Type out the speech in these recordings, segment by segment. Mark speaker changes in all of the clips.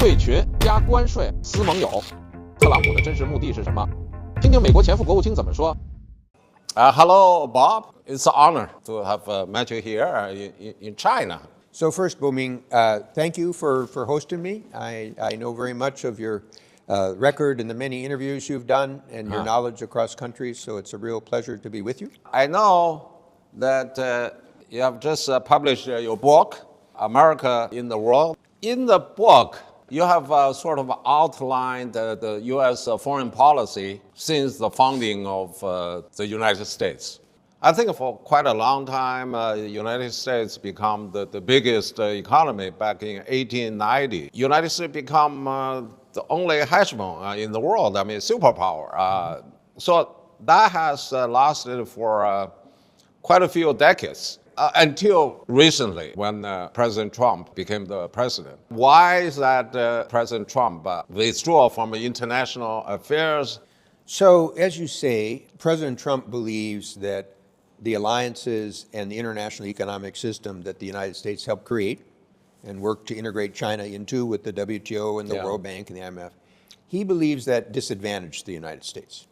Speaker 1: 对决加关税撕盟友，特朗普的真实目的是什么？听听美国前副国务卿怎么说。
Speaker 2: Hello, Bob. It's an honor to have met you here in China.
Speaker 3: So first, Boming, thank you for hosting me. I know very much of your record and the many interviews you've done and your knowledge across countries, so it's a real pleasure to be with you.
Speaker 2: I know that you have just published your book, America in the World. In the book, you have sort of outlined the U.S. Foreign policy since the founding of the United States. I think for quite a long time, the United States became the biggest economy back in 1890. United States become the only hegemon in the world, I mean, superpower. So that has lasted for quite a few decades. Until recently, when President Trump became the president. Why is that President Trump withdrew from international affairs?
Speaker 3: So, as you say, President Trump believes that the alliances and the international economic system that the United States helped create and worked to integrate China into with the WTO and the World Bank and the IMF, he believes that disadvantaged the United States.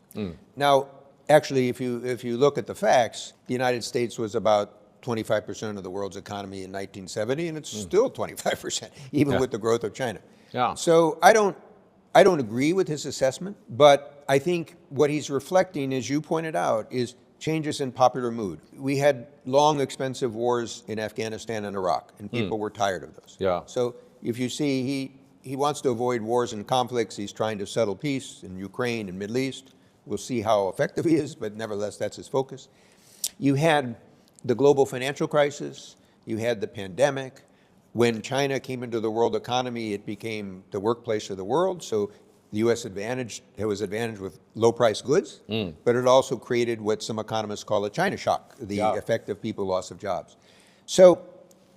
Speaker 3: Now, actually, if you look at the facts, the United States was about 25% of the world's economy in 1970, and it's still 25%, even with the growth of China. So I don't agree with his assessment, but I think what he's reflecting, as you pointed out, is changes in popular mood. We had long, expensive wars in Afghanistan and Iraq, and people were tired of those. So if you see, he wants to avoid wars and conflicts. He's trying to settle peace in Ukraine and Middle East. We'll see how effective he is, but nevertheless, that's his focus. You had the global financial crisis, you had the pandemic. When China came into the world economy, it became the workplace of the world. So the U.S. was advantaged with low-priced goods, but it also created what some economists call a China shock, the effect of people loss of jobs. So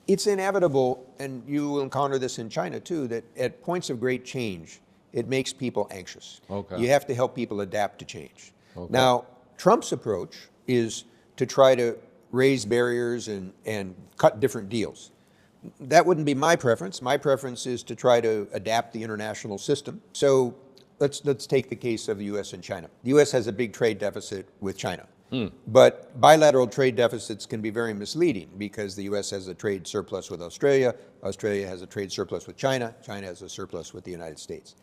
Speaker 3: it's inevitable, and you will encounter this in China too, that at points of great change, it makes people anxious. You have to help people adapt to change. Now, Trump's approach is to try to raise barriers and cut different deals. That wouldn't be my preference. My preference is to try to adapt the international system. So let's take the case of the U.S. and China. The U.S. has a big trade deficit with China. But bilateral trade deficits can be very misleading because the U.S. has a trade surplus with Australia, Australia has a trade surplus with China, China has a surplus with the United States.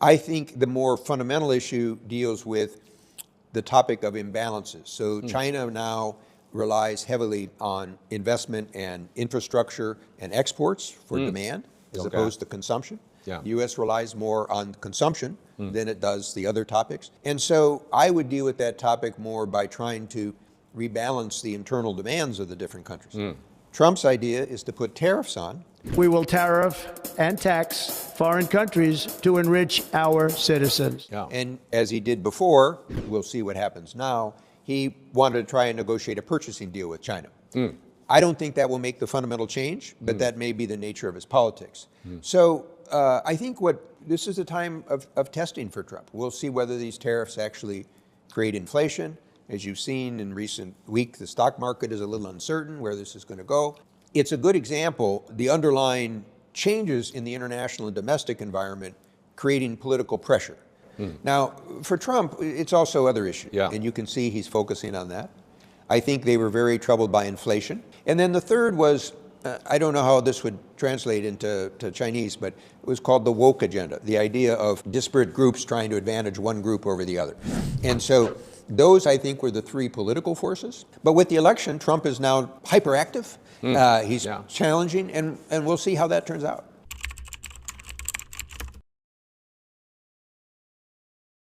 Speaker 3: I think the more fundamental issue deals with the topic of imbalances. So China now relies heavily on investment and infrastructure and exports for demand as opposed to consumption. The U.S. relies more on consumption than it does the other topics. And so I would deal with that topic more by trying to rebalance the internal demands of the different countries. Trump's idea is to put tariffs on.
Speaker 4: We will tariff and tax foreign countries to enrich our citizens.
Speaker 3: And as he did before, we'll see what happens now, he wanted to try and negotiate a purchasing deal with China. I don't think that will make the fundamental change, but that may be the nature of his politics. So I think this is a time of testing for Trump. We'll see whether these tariffs actually create inflation. As you've seen in recent weeks, the stock market is a little uncertain where this is going to go. It's a good example, the underlying changes in the international and domestic environment creating political pressure. Now, for Trump, it's also other issues, and you can see he's focusing on that. I think they were very troubled by inflation. And then the third was, I don't know how this would translate into Chinese, but it was called the woke agenda, the idea of disparate groups trying to advantage one group over the other. And so those, I think, were the three political forces. But with the election, Trump is now hyperactive. He's challenging, and we'll see how that turns out.